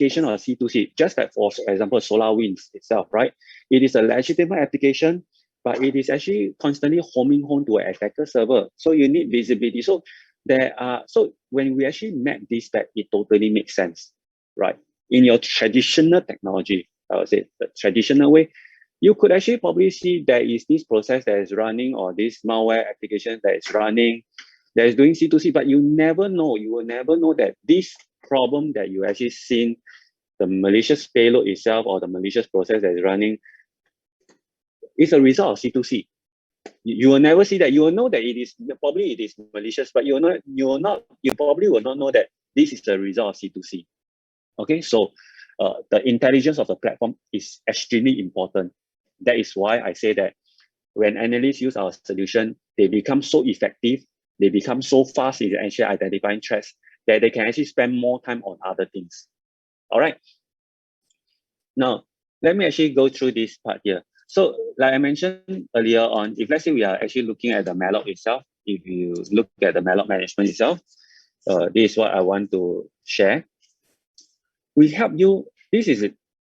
application of C2C, just like for example, SolarWinds itself, right? It is a legitimate application, but it is actually constantly homing home to an attacker server. So you need visibility. So so when we actually map this, that it totally makes sense, right? In your traditional technology, I would say the traditional way, you could actually probably see there is this process that is running, or this malware application that is running, that is doing C2C, but you never know, you will never know that this problem that you actually seen, the malicious payload itself or the malicious process that is running, is a result of C2C. You will never see that. You will know that it is malicious, but you probably will not know that this is the result of C2C. Okay, so the intelligence of the platform is extremely important. That is why I say that when analysts use our solution, they become so effective, they become so fast in actually identifying threats that they can actually spend more time on other things. All right. Now, let me actually go through this part here. So, like I mentioned earlier on, if let's say we are actually looking at the malloc itself, if you look at the malloc management itself, this is what I want to share. We help you.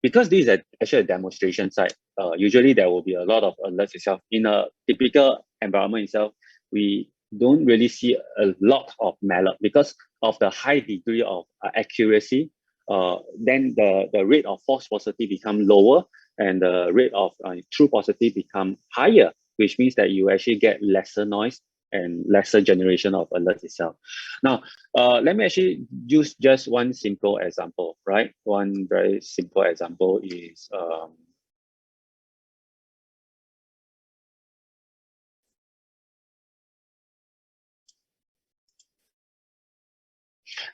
Because this is actually a demonstration site. Usually there will be a lot of alerts itself. In a typical environment itself, we don't really see a lot of malloc because of the high degree of accuracy. Then the rate of false positive become lower, and the rate of true positive become higher, which means that you actually get lesser noise and lesser generation of alerts itself. Now, let me actually use just one simple example, right? One very simple example is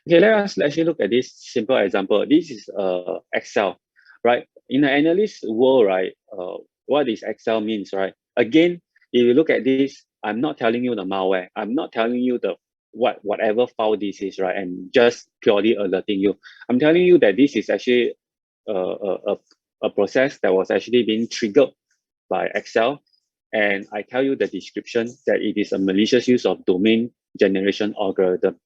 okay, let us actually look at this simple example. This is Excel, right? In the analyst world, right, what is Excel means, right? Again, if you look at this, I'm not telling you the malware. I'm not telling you the whatever file this is, right? And just purely alerting you. I'm telling you that this is actually a process that was actually being triggered by Excel. And I tell you the description that it is a malicious use of domain generation algorithm.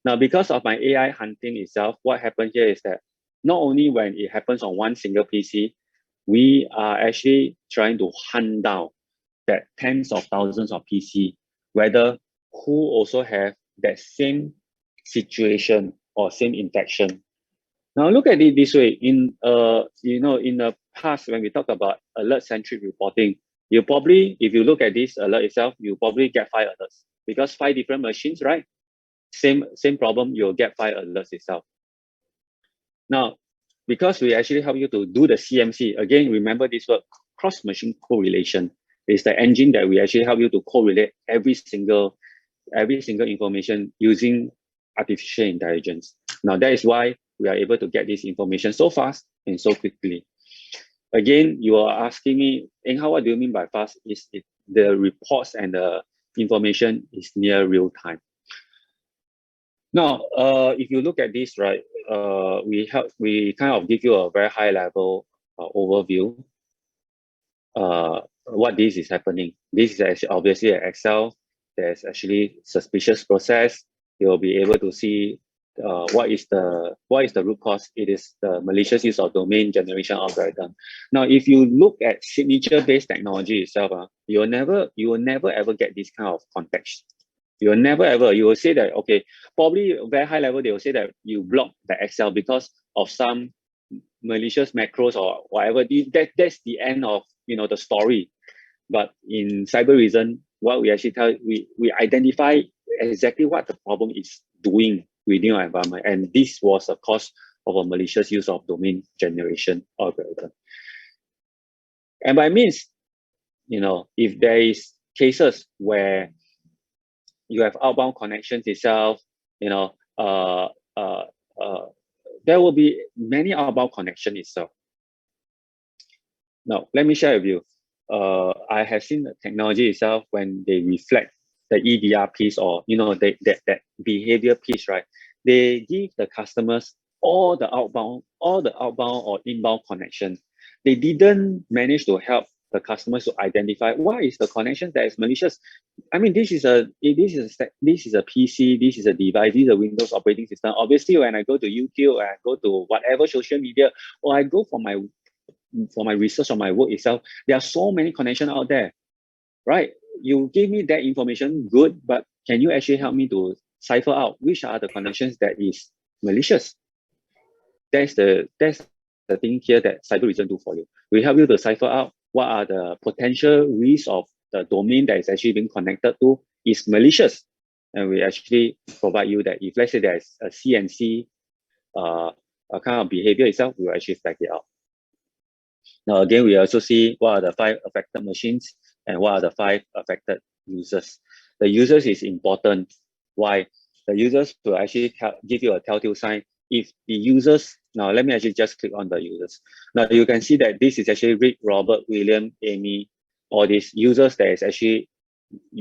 Now, because of my AI hunting itself, what happened here is that not only when it happens on one single PC, we are actually trying to hunt down that tens of thousands of PC, whether who also have that same situation or same infection. Now look at it this way. In in the past, when we talk about alert-centric reporting, you probably, if you look at this alert itself, you probably get 5 alerts because 5 different machines, right? Same problem, you'll get 5 alerts itself. Now, because we actually help you to do the CMC, again, remember this word, cross-machine correlation is the engine that we actually help you to correlate every single information using artificial intelligence. Now, that is why we are able to get this information so fast and so quickly. Again, you are asking me, Eng, what do you mean by fast? Is it the reports and the information is near real time. Now, if you look at this, right, we kind of give you a very high level overview. What this is happening. This is actually obviously an Excel. There's actually suspicious process. You'll be able to see what is the root cause. It is the malicious use of domain generation algorithm. Now, if you look at signature-based technology itself, you will never ever get this kind of context. You will never ever, you will say that, okay, probably very high level, they will say that you block the Excel because of some malicious macros or whatever. That's the end of the story. But in Cybereason, what we actually tell, we identify exactly what the problem is doing within our environment, and this was a cause of a malicious use of domain generation algorithm. And by means, if there is cases where you have outbound connections itself, there will be many outbound connections itself. Now, let me share with you. I have seen the technology itself when they reflect the EDR piece or that behavior piece, right? They give the customers all the outbound or inbound connection. They didn't manage to help the customers to identify what is the connection that is malicious. I mean, this is a PC, this is a device, this is a Windows operating system. Obviously, when I go to YouTube, I go to whatever social media, or I go for my research or my work itself, there are so many connections out there, right? You give me that information, good, but can you actually help me to cipher out which are the connections that is malicious? That's the thing here that Cybereason do for you. We help you to cipher out what are the potential risks of the domain that is actually being connected to is malicious. And we actually provide you that if let's say there's a CNC a kind of behavior itself, we will actually flag it out. Now again, we also see what are the 5 affected machines and what are the 5 affected users. The users is important. Why? The users will actually give you a telltale sign. If the users, now let me actually just click on the users. Now you can see that this is actually Rick, Robert, William, Amy, all these users that is actually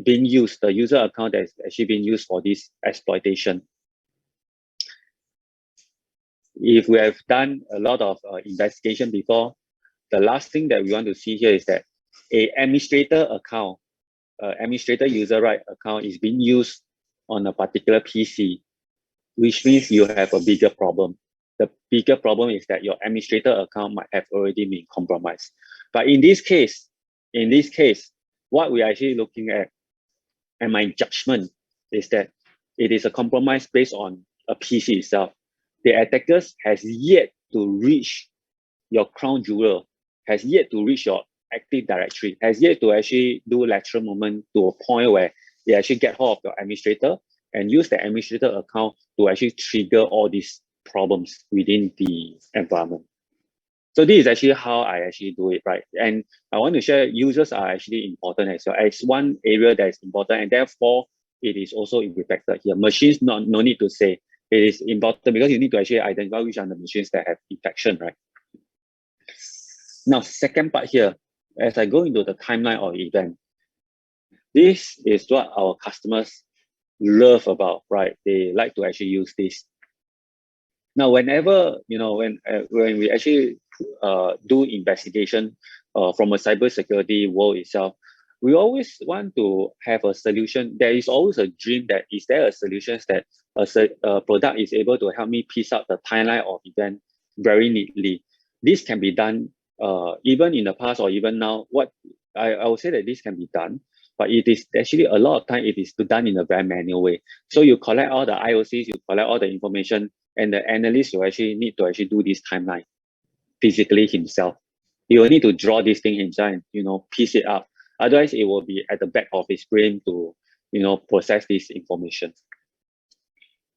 being used, the user account that is actually being used for this exploitation. If we have done a lot of investigation before, the last thing that we want to see here is that a administrator account, administrator user right account is being used on a particular PC, which means you have a bigger problem. The bigger problem is that your administrator account might have already been compromised. But in this case, what we are actually looking at, and my judgment is that it is a compromise based on a PC itself. The attackers has yet to reach your crown jewel, has yet to reach your Active Directory, has yet to actually do lateral movement to a point where they actually get hold of your administrator and use the administrator account to actually trigger all these problems within the environment. So this is actually how I actually do it, right? And I want to share users are actually important as well. It's one area that is important, and therefore it is also reflected here. Machines, no need to say. It is important because you need to actually identify which are the machines that have infection, right? Now, second part here, as I go into the timeline of event, this is what our customers love about, right? They like to actually use this. Now, whenever, when we actually do investigation from a cybersecurity world itself, we always want to have a solution. There is always a dream that is there a solution that a product is able to help me piece out the timeline of event very neatly. This can be done even in the past or even now. What I would say that this can be done, but it is actually a lot of time it is done in a very manual way. So you collect all the IOCs, you collect all the information, and the analyst will actually need to actually do this timeline physically himself. He will need to draw this thing himself and piece it up. Otherwise, it will be at the back of his brain to process this information.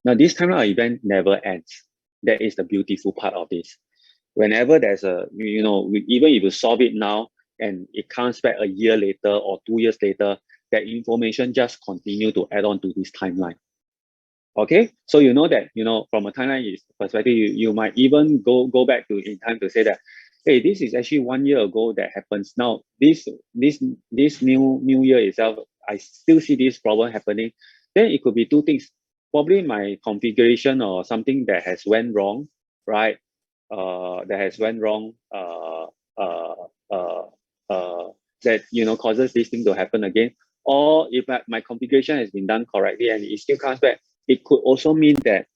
Now, this timeline event never ends. That is the beautiful part of this. Whenever there's a even if you solve it now and it comes back a year later or 2 years later, that information just continue to add on to this timeline. Okay, so you know that from a timeline perspective, you might even go back in time to say that, hey, this is actually 1 year ago that happens. Now this new year itself, I still see this problem happening. Then it could be 2 things. Probably my configuration or something that has went wrong, right? That has went wrong. That causes this thing to happen again. Or if my configuration has been done correctly and it still comes back, it could also mean that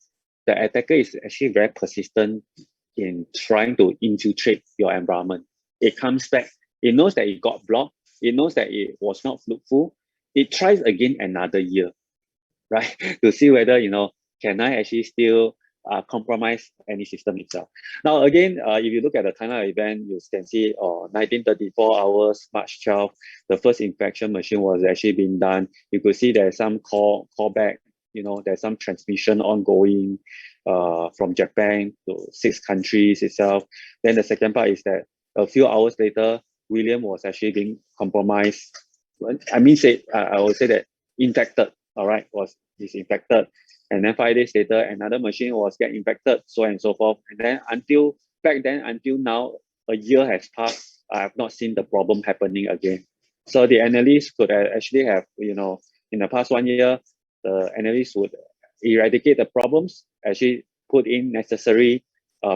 the attacker is actually very persistent in trying to infiltrate your environment. It comes back, it knows that it got blocked, it knows that it was not fruitful, it tries again another year, right? To see whether, can I actually still compromise any system itself. Now, again, if you look at the timeline event, you can see 1934 hours, March 12, the first infection machine was actually being done. You could see there's some callback, there's some transmission ongoing from Japan to 6 countries itself. Then the second part is that a few hours later, William was actually being compromised. I would say that infected, all right, is infected. And then 5 days later, another machine was getting infected, so on and so forth. And then until now, a year has passed, I have not seen the problem happening again. So the analysts could actually have, in the past 1 year, the analysts would eradicate the problems, actually put in necessary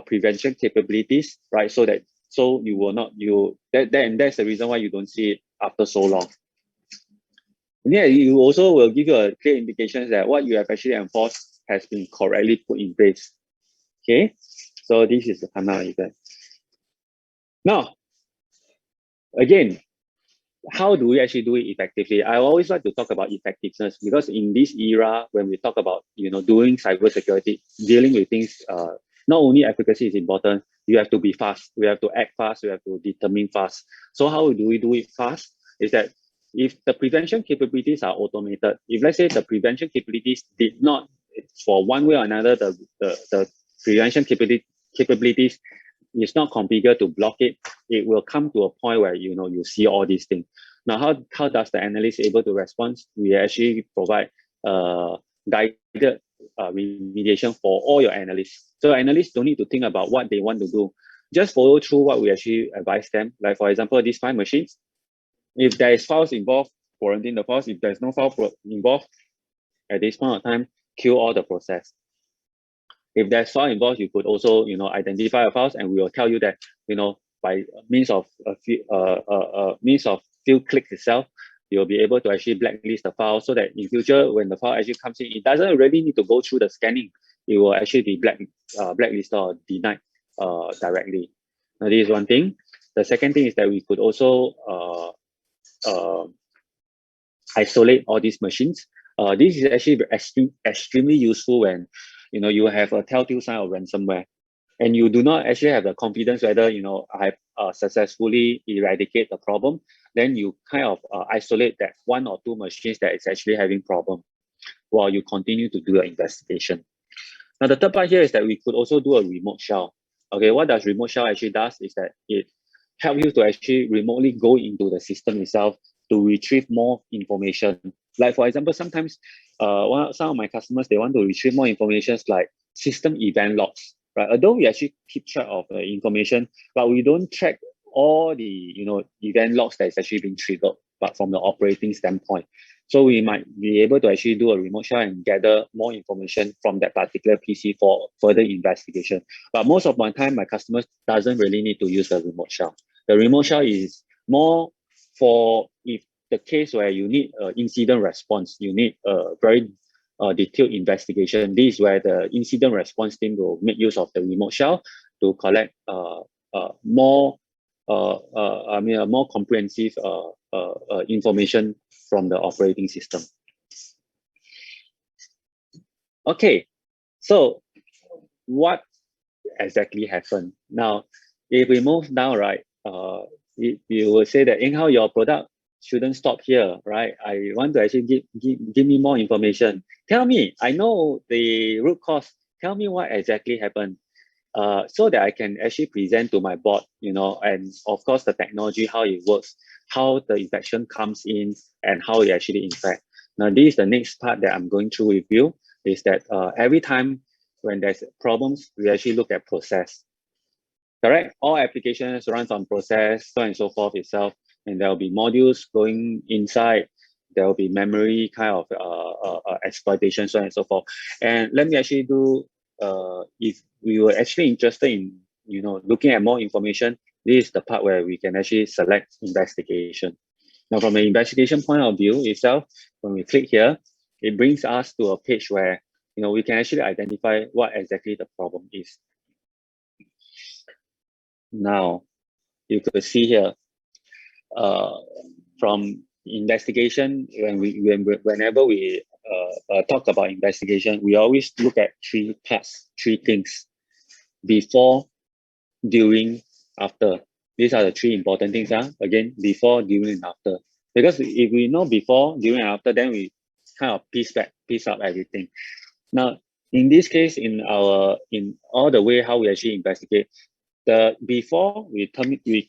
prevention capabilities, right? So that So you will not, and that's the reason why you don't see it after so long. And yeah, you also will give you a clear indication that what you have actually enforced has been correctly put in place. Okay, so this is the timeline event. Now, again, how do we actually do it effectively? I always like to talk about effectiveness, because in this era, when we talk about doing cybersecurity, dealing with things, not only efficacy is important, you have to be fast. We have to act fast. We have to determine fast. So how do we do it fast? Is that if the prevention capabilities are automated, if let's say the prevention capabilities did not, for one way or another, the prevention capabilities is not configured to block it, it will come to a point where you see all these things. Now, how does the analyst able to respond? We actually provide guided remediation for all your analysts. So analysts don't need to think about what they want to do. Just follow through what we actually advise them. Like for example, these 5 machines, if there is files involved, quarantine the files. If there's no file involved, at this point of time, kill all the process. If there's file involved, you could also identify a files, and we will tell you that by means of few clicks itself, you'll be able to actually blacklist the file, so that in future when the file actually comes in, it doesn't really need to go through the scanning. It will actually be blacklisted or denied directly. Now, this is one thing. The second thing is that we could also isolate all these machines. This is actually extremely useful when you have a telltale sign of ransomware, and you do not actually have the confidence whether I have successfully eradicate the problem. Then you kind of isolate that 1 or 2 machines that is actually having problem, while you continue to do your investigation. Now, the third part here is that we could also do a remote shell. Okay, what does remote shell actually does is that it helps you to actually remotely go into the system itself to retrieve more information. Like for example, sometimes some of my customers, they want to retrieve more information like system event logs, right? Although we actually keep track of the information, but we don't track all the event logs that is actually being triggered, but from the operating standpoint. So we might be able to actually do a remote shell and gather more information from that particular PC for further investigation. But most of my time, my customers doesn't really need to use the remote shell. The remote shell is more for if the case where you need incident response, you need a very detailed investigation. This is where the incident response team will make use of the remote shell to collect a more comprehensive information from the operating system. Okay, so what exactly happened? Now, if we move down, right, you will say that in how your product shouldn't stop here, right? I want to actually give me more information. Tell me, I know the root cause. Tell me what exactly happened, so that I can actually present to my board, and of course the technology, how it works, how the infection comes in, and how it actually infect. Now, this is the next part that I'm going through with you, is that every time when there's problems, we actually look at process. Correct? All applications runs on process, so on and so forth itself, and there will be modules going inside. There will be memory kind of exploitation, so on and so forth. And let me actually do, if we were actually interested in, looking at more information, this is the part where we can actually select investigation. Now, from an investigation point of view itself, when we click here, it brings us to a page where, we can actually identify what exactly the problem is. Now, you could see here, from investigation, whenever we talk about investigation, we always look at 3 parts, 3 things: before, during, after. These are the 3 important things. Again, before, during, and after. Because if we know before, during, and after, then we kind of piece up everything. Now, in this case, in all the way how we actually investigate, the before we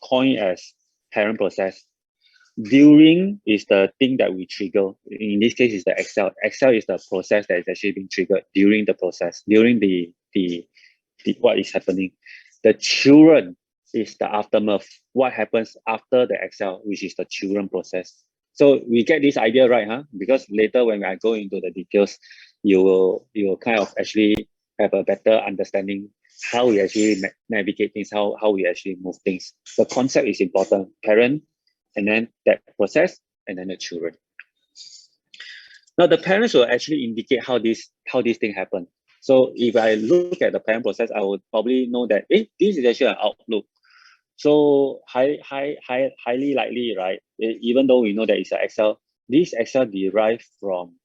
coin as parent process. During is the thing that we trigger. In this case, is the Excel. Excel is the process that is actually being triggered during the process, during the what is happening. The children is the aftermath. What happens after the Excel, which is the children process. So we get this idea, right? Because later when I go into the details, you will kind of actually have a better understanding how we actually navigate things, how we actually move things. The concept is important. Parent, and then that process, and then the children. Now the parents will actually indicate how this thing happen. So if I look at the parent process, I would probably know that this is actually an outlook. So highly likely, right? Even though we know that it's an Excel, this Excel derived from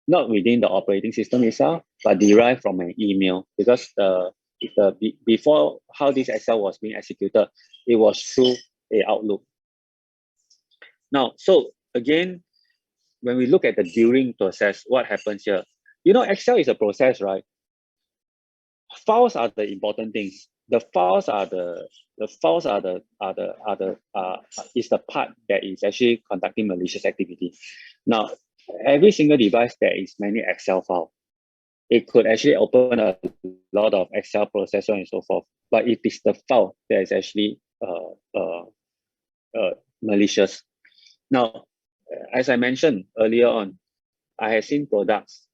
not within the operating system itself, but derived from an email, because before how this Excel was being executed, it was through a Outlook. Now, so again, when we look at the during process, what happens here? You know, Excel is a process, right? Files are the important things. The files are is the part that is actually conducting malicious activity. Now, every single device there is many Excel file. It could actually open a lot of Excel processor and so forth, but it is the file that is actually malicious. Now, as I mentioned earlier on, I have seen products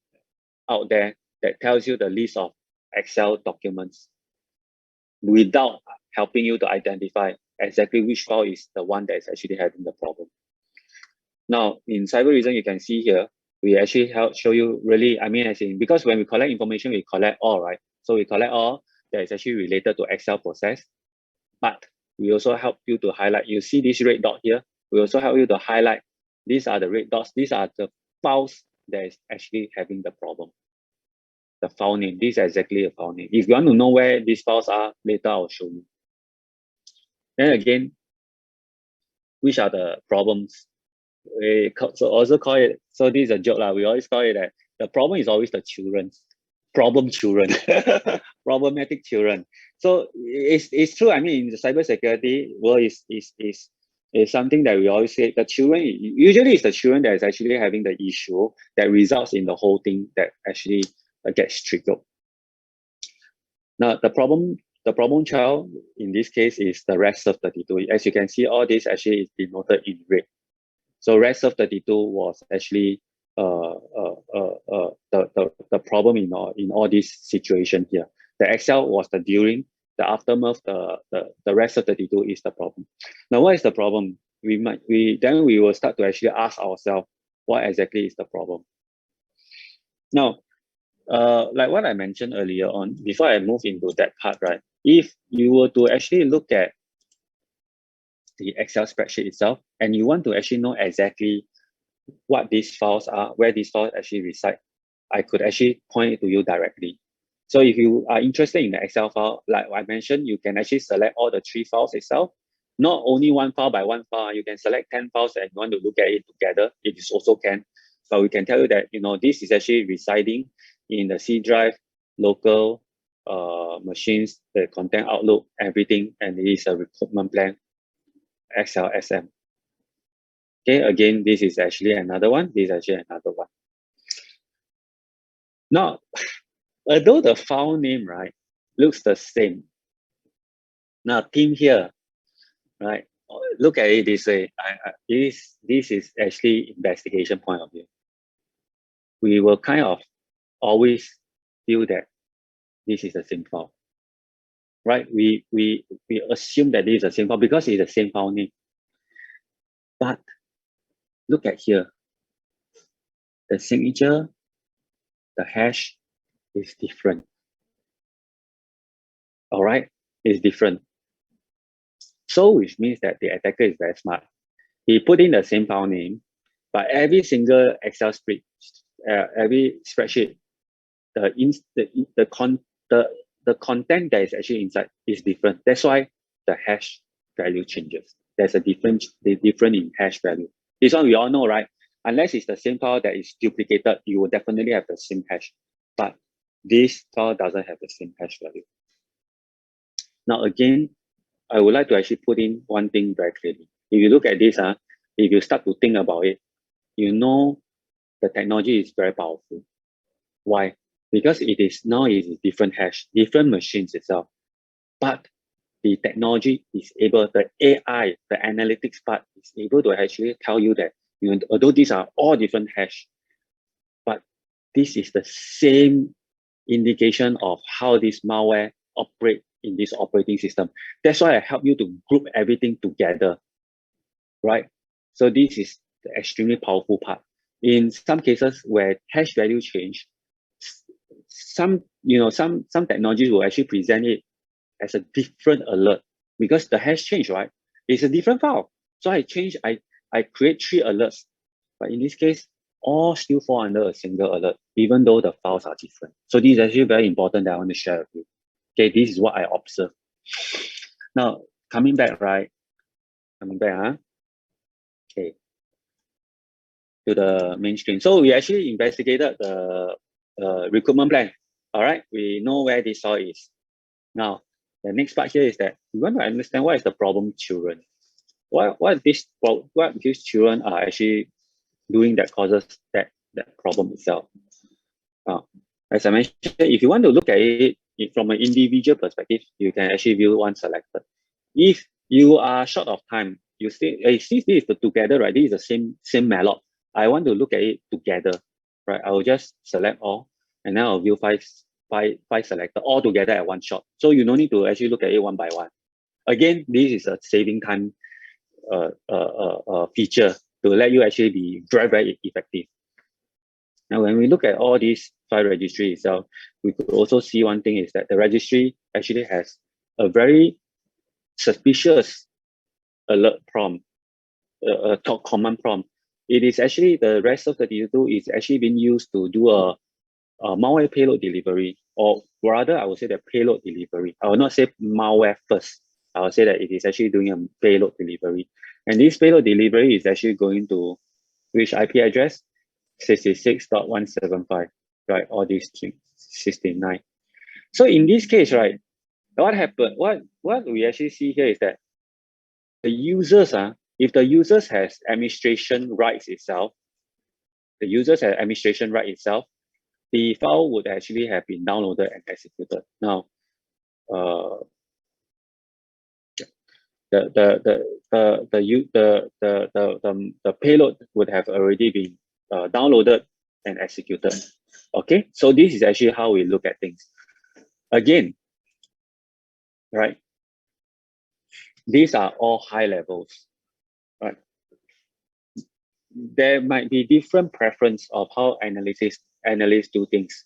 out there that tells you the list of Excel documents without helping you to identify exactly which file is the one that is actually having the problem. Now, in Cybereason, you can see here, we actually show you really, I mean, because when we collect information, we collect all, right? So we collect all that is actually related to Excel process, but we also help you to highlight. You see this red dot here, we also help you to highlight. These are the red dots. These are the files that is actually having the problem. The file name, this is exactly a file name. If you want to know where these files are, later I'll show you. Then again, which are the problems? We also call it, so this is a joke, we always call it that the problem is always the children. Problem children, problematic children. So it's true. I mean, in the cybersecurity world is something that we always say. The children, usually it's the children that is actually having the issue that results in the whole thing that actually gets triggered. Now the problem child in this case is the rest of 32. As you can see, all this actually is denoted in red. So rest of 32 was actually the problem in all this situation here. The Excel was the during, the aftermath, the rest of 32 is the problem. Now, what is the problem? Then we will start to actually ask ourselves, what exactly is the problem? Now, like what I mentioned earlier on, before I move into that part, right? If you were to actually look at the Excel spreadsheet itself, and you want to actually know exactly what these files are, where these files actually reside, I could actually point it to you directly. So if you are interested in the Excel file, like I mentioned, you can actually select all the 3 files itself. Not only one file by one file, you can select 10 files and you want to look at it together, it is also can. But we can tell you that, you know, this is actually residing in the C drive, local machines, the content outlook, everything, and it is a recruitment plan, Excel SM. Okay, again, this is actually another one. This is actually another one. Now, although the file name, right, looks the same. Now, team here, right, look at it this way. This is actually investigation point of view. We will kind of always feel that this is the same file, right? We assume that this is the same file because it's the same file name. But look at here, the signature, the hash is different. All right, it's different. So which means that the attacker is very smart. He put in the same file name, but every single Excel spreadsheet, every spreadsheet, the content that is actually inside is different. That's why the hash value changes. There's a different in hash value. This one we all know, right? Unless it's the same file that is duplicated, you will definitely have the same hash. But this file doesn't have the same hash value. Now again, I would like to actually put in one thing very clearly. If you look at this, if you start to think about it, you know the technology is very powerful. Why? Because it is different hash, different machines itself. But the technology is able, the AI, the analytics part is able to actually tell you that, you know, although these are all different hash, but this is the same indication of how this malware operate in this operating system. That's why I help you to group everything together, right? So this is the extremely powerful part. In some cases where hash value change, some technologies will actually present it as a different alert because the hash change, right? It's a different file. So I create 3 alerts, but in this case, all still fall under a single alert, even though the files are different. So this is actually very important that I want to share with you. Okay, this is what I observe. Now, coming back, right? Okay, to the main screen. So we actually investigated the recruitment plan. All right, we know where this all is. Now, the next part here is that we want to understand what is the problem children. What these children are actually doing that causes that problem itself. As I mentioned, if you want to look at it from an individual perspective, you can actually view one selected. If you are short of time, you see, since this is the together, right? This is the same malloc. I want to look at it together, right? I will just select all, and then I'll view five selected all together at one shot. So you don't need to actually look at it one by one. Again, this is a saving time feature to let you actually be very effective. Now, when we look at all these file registry itself, we could also see one thing is that the registry actually has a very suspicious alert prompt, a top command prompt. It is actually the rest of the 32 is actually being used to do a malware payload delivery, or rather, I would say the payload delivery. I will not say malware first. I will say that it is actually doing a payload delivery. And this payload delivery is actually going to which IP address? 66.175, right? All these 69. So in this case, right, what happened? What we actually see here is that the users, if the users has administration rights itself, the file would actually have been downloaded and executed. Now, the payload would have already been downloaded and executed. Okay, so this is actually how we look at things. Again, right? These are all high levels, right? There might be different preference of how analysts do things.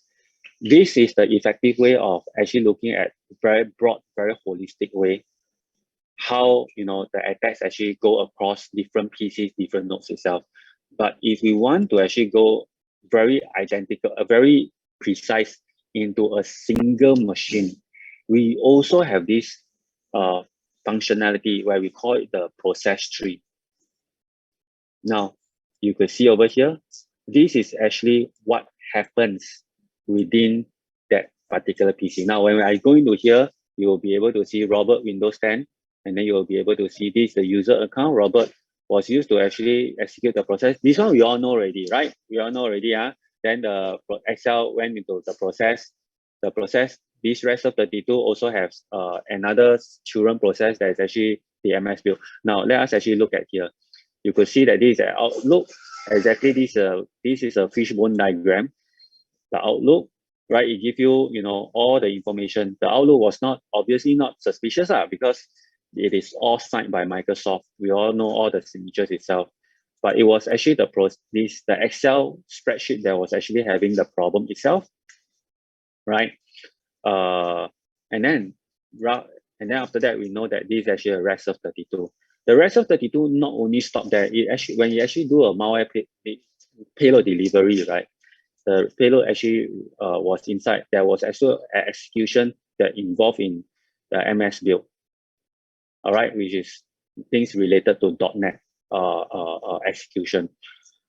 This is the effective way of actually looking at very broad, very holistic way how the attacks actually go across different PCs, different nodes itself. But if we want to actually go very identical, very precise into a single machine, we also have this functionality where we call it the process tree. Now, you could see over here, this is actually what happens within that particular PC. Now, when I go into here, you will be able to see Robert Windows 10, and then you will be able to see this, the user account. Robert was used to actually execute the process. This one we all know already, right? We all know already. Then the Excel went into the process. The process, this rest of 32 also has another children process that is actually the MS build. Now, let us actually look at here. You could see that this is an outlook. Exactly, this is a fishbone diagram. The outlook, right? It gives you, all the information. The outlook was obviously not suspicious, because it is all signed by Microsoft. We all know all the signatures itself. But it was actually the Excel spreadsheet that was actually having the problem itself, right? And then after that, we know that this is actually a rest of 32. The rest of 32 not only stop there. When you actually do a malware payload delivery, right? The payload actually was inside. There was actually an execution that involved in the MS build. All right, which is things related to .NET execution.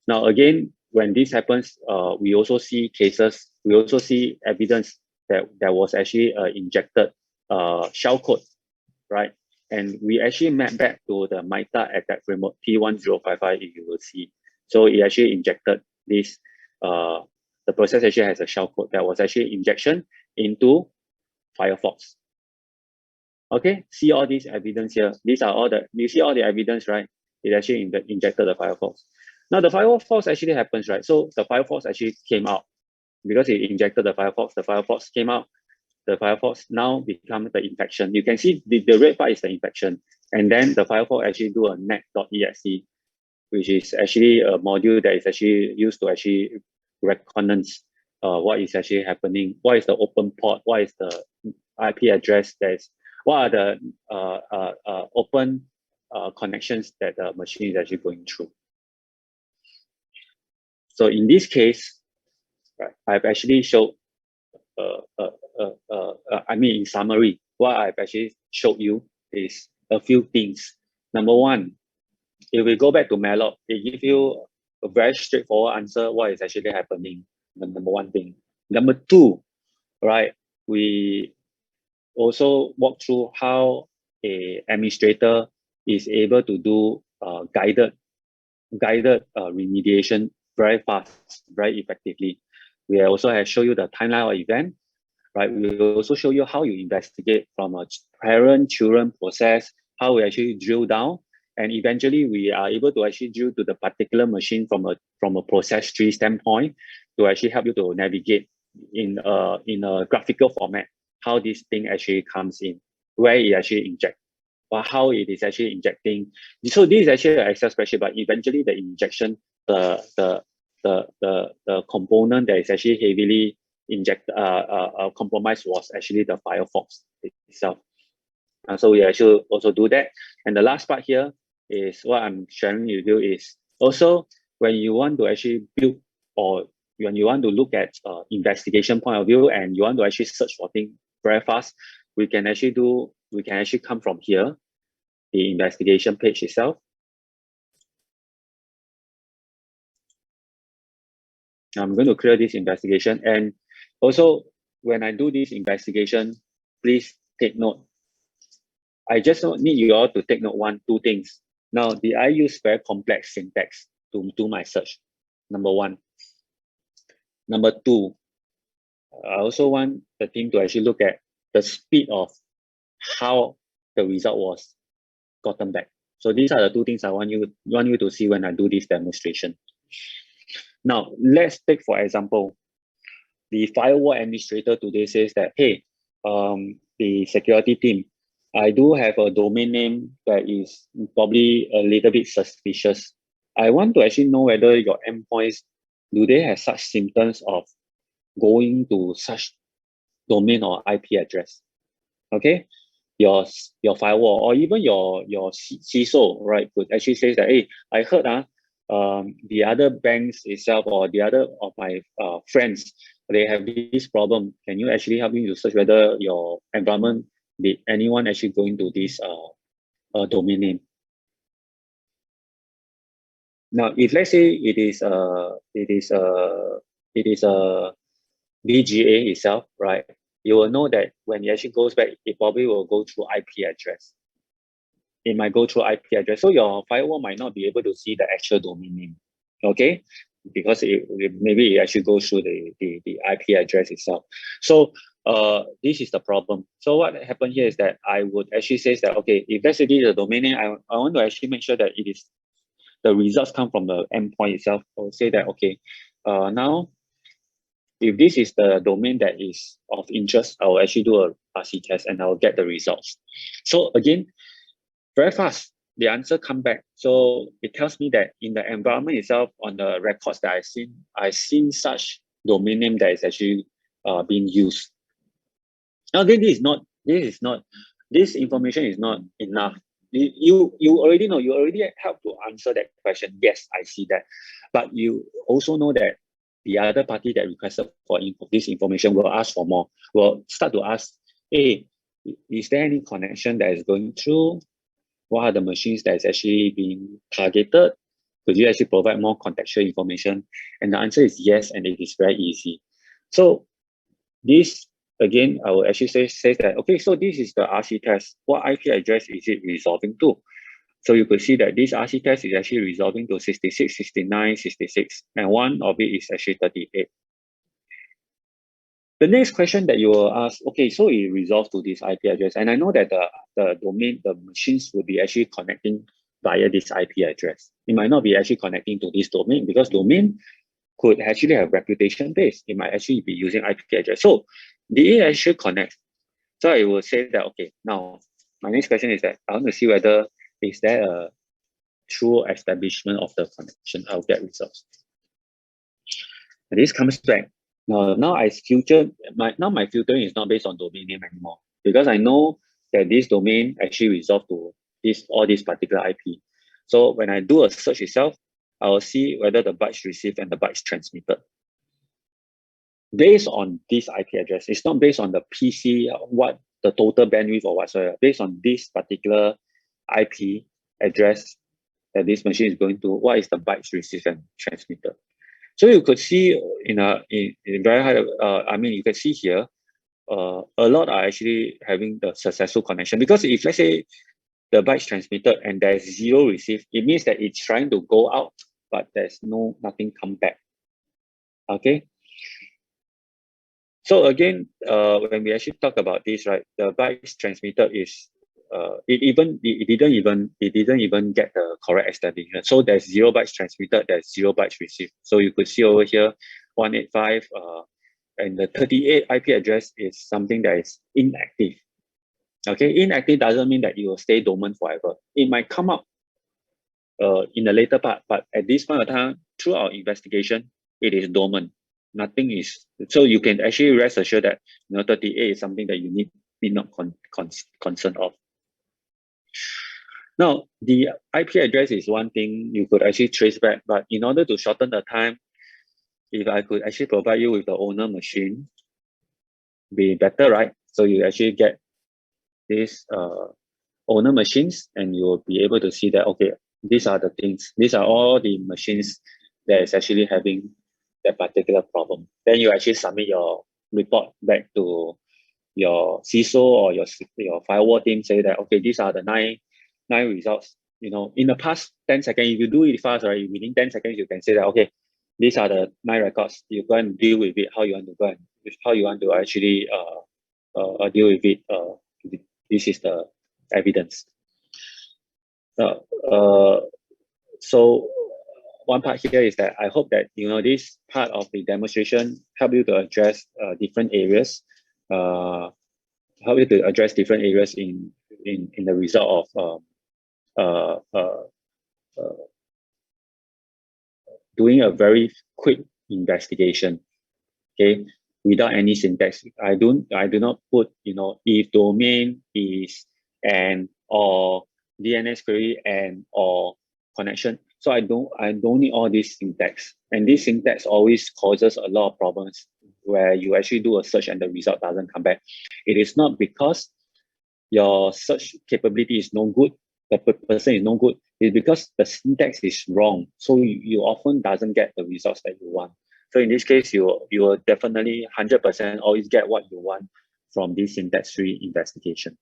Now, again, when this happens, we also see cases. We also see evidence that there was actually injected shellcode, right? And we actually map back to the MITRE attack framework P1055, if you will see. So it actually injected this. The process actually has a shellcode that was actually injection into Firefox. Okay, see all these evidence here. You see all the evidence, right? It actually injected the Firefox. Now the Firefox actually happens, right? So the Firefox actually came out because it injected the Firefox. The Firefox came out. the Firefox now become the infection. You can see the red part is the infection. And then the Firefox actually do a net.exe, which is actually a module that is actually used to actually recognize what is actually happening, what is the open port, what is the IP address, what are the open connections that the machine is actually going through. So in this case, right, I've actually showed, I mean, in summary, what I've actually showed you is a few things. Number one, if we go back to Malloc, it gives you a very straightforward answer what is actually happening. The number one thing. Number two, right, we also walk through how a administrator is able to do guided remediation very fast, very effectively. We also have show you the timeline of event, right? We will also show you how you investigate from a parent-children process, how we actually drill down, and eventually we are able to actually drill to the particular machine from a process tree standpoint to actually help you to navigate in a graphical format how this thing actually comes in, where it actually injects, or how it is actually injecting. So this is actually an Excel spreadsheet, but eventually the injection, the component that is actually heavily compromised was actually the Firefox itself. So we actually also do that. And the last part here is what I'm sharing with you is also when you want to actually build, or when you want to look at investigation point of view and you want to actually search for things very fast, we can actually come from here, the investigation page itself. I'm going to clear this investigation. And also, when I do this investigation, please take note. I just need you all to take note two things. Now, did I use very complex syntax to do my search? Number one. Number two, I also want the team to actually look at the speed of how the result was gotten back. So these are the two things I want you to see when I do this demonstration. Now, let's take, for example, the firewall administrator today says that, hey, the security team, I do have a domain name that is probably a little bit suspicious. I want to actually know whether your endpoints, do they have such symptoms of going to such domain or IP address? Okay, your firewall or even your CISO, right, could actually say that, hey, I heard the other banks itself or the other of my friends, they have this problem. Can you actually help me to search whether your environment, did anyone actually go into this domain name? Now, if let's say it is a VGA itself, right? You will know that when it actually goes back, it probably will go through IP address. It might go through IP address. So your firewall might not be able to see the actual domain name, okay? Because maybe it actually goes through the IP address itself. So this is the problem. So what happened here is that I would actually say that, okay, if let's say this is a domain name, I want to actually make sure that it is, the results come from the endpoint itself. I'll say that, okay, now, if this is the domain that is of interest, I will actually do a RC test and I'll get the results. So again, very fast, the answer come back. So it tells me that in the environment itself, on the records that I've seen such domain name that is actually being used. Now, this information is not enough. You already know, you already help to answer that question. Yes, I see that. But you also know that the other party that requested for this information will ask for more, will start to ask, hey, is there any connection that is going through? What are the machines that is actually being targeted? Could you actually provide more contextual information? And the answer is yes, and it is very easy. So this, again, I will actually say that, okay, so this is the RC test. What IP address is it resolving to? So you could see that this RC test is actually resolving to 66, 69, 66, and one of it is actually 38. The next question that you will ask, okay, so it resolves to this IP address, and I know that the domain, the machines will be actually connecting via this IP address. It might not be actually connecting to this domain because domain could actually have reputation base. It might actually be using IP address. So did it actually connect? So I will say that, okay, now my next question is that I want to see whether is there a true establishment of the connection. I'll get results. And this comes back. Now I filter my filtering is not based on domain name anymore, because I know that this domain actually resolved to this particular IP. So when I do a search itself, I will see whether the bytes received and the bytes transmitted based on this IP address. It's not based on the PC, what the total bandwidth or whatsoever. Based on this particular IP address that this machine is going to, what is the bytes received and transmitted. So you could see in very high, you can see here, a lot are actually having the successful connection, because if let's say the bytes transmitted and there's 0 received, it means that it's trying to go out, but there's nothing come back. Okay. So again, when we actually talk about this, right, the bytes transmitted is it didn't even get the correct establishment. So there's 0 bytes transmitted, there's 0 bytes received. So you could see over here 185 and the 38 IP address is something that is inactive. Okay, inactive doesn't mean that it will stay dormant forever. It might come up in the later part, but at this point of time, through our investigation, it is dormant. Nothing is, so you can actually rest assured that 38 is something that you need not concerned of. Now, the IP address is one thing you could actually trace back, but in order to shorten the time, if I could actually provide you with the owner machine, be better, right? So you actually get this owner machines, and you will be able to see that, okay, these are the things, these are all the machines that is actually having that particular problem. Then you actually submit your report back to your CISO or your firewall team, say that, okay, these are the nine results. In the past 10 seconds, if you do it fast, right, within 10 seconds, you can say that, okay, these are the 9 records. You go and deal with it, how you want to go and how you want to actually deal with it. This is the evidence. So one part here is that I hope that this part of the demonstration help you to address different areas, help you to address different areas in the result of doing a very quick investigation. Okay, without any syntax. I do not put if domain is and or DNS query and or connection. So I don't need all this syntax. And this syntax always causes a lot of problems where you actually do a search and the result doesn't come back. It is not because your search capability is no good, the person is no good. It's because the syntax is wrong. So you often doesn't get the results that you want. So in this case, you will definitely 100% always get what you want from this syntax-free investigation.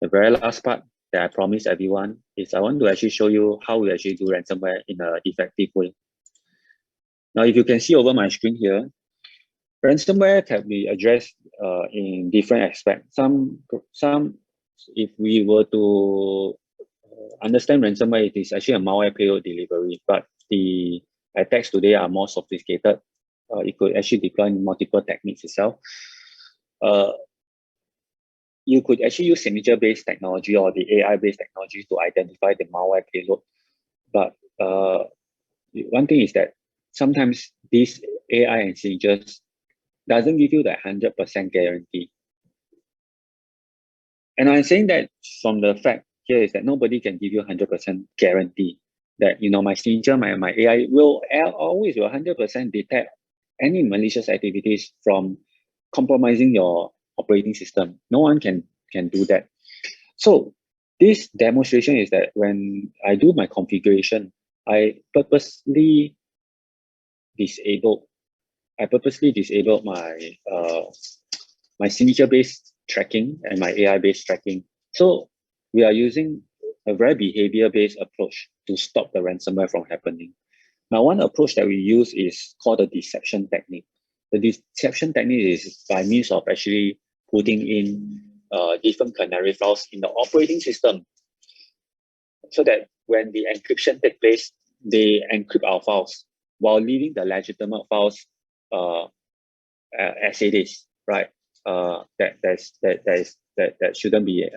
The very last part that I promised everyone is I want to actually show you how we actually do ransomware in an effective way. Now, if you can see over my screen here, ransomware can be addressed in different aspects. Some, if we were to understand ransomware, it is actually a malware payload delivery, but the attacks today are more sophisticated. It could actually deploy multiple techniques itself. You could actually use signature-based technology or the AI-based technology to identify the malware payload. But one thing is that sometimes these AI and signatures doesn't give you that 100% guarantee. And I'm saying that from the fact here is that nobody can give you 100% guarantee that my signature, my AI will always 100% detect any malicious activities from compromising your operating system. No one can do that. So this demonstration is that when I do my configuration, I purposely disabled my my signature-based tracking and my AI-based tracking. So we are using a very behavior-based approach to stop the ransomware from happening. Now, one approach that we use is called the deception technique. The deception technique is by means of actually putting in different canary files in the operating system, so that when the encryption takes place, they encrypt our files while leaving the legitimate files as it is, right? That shouldn't be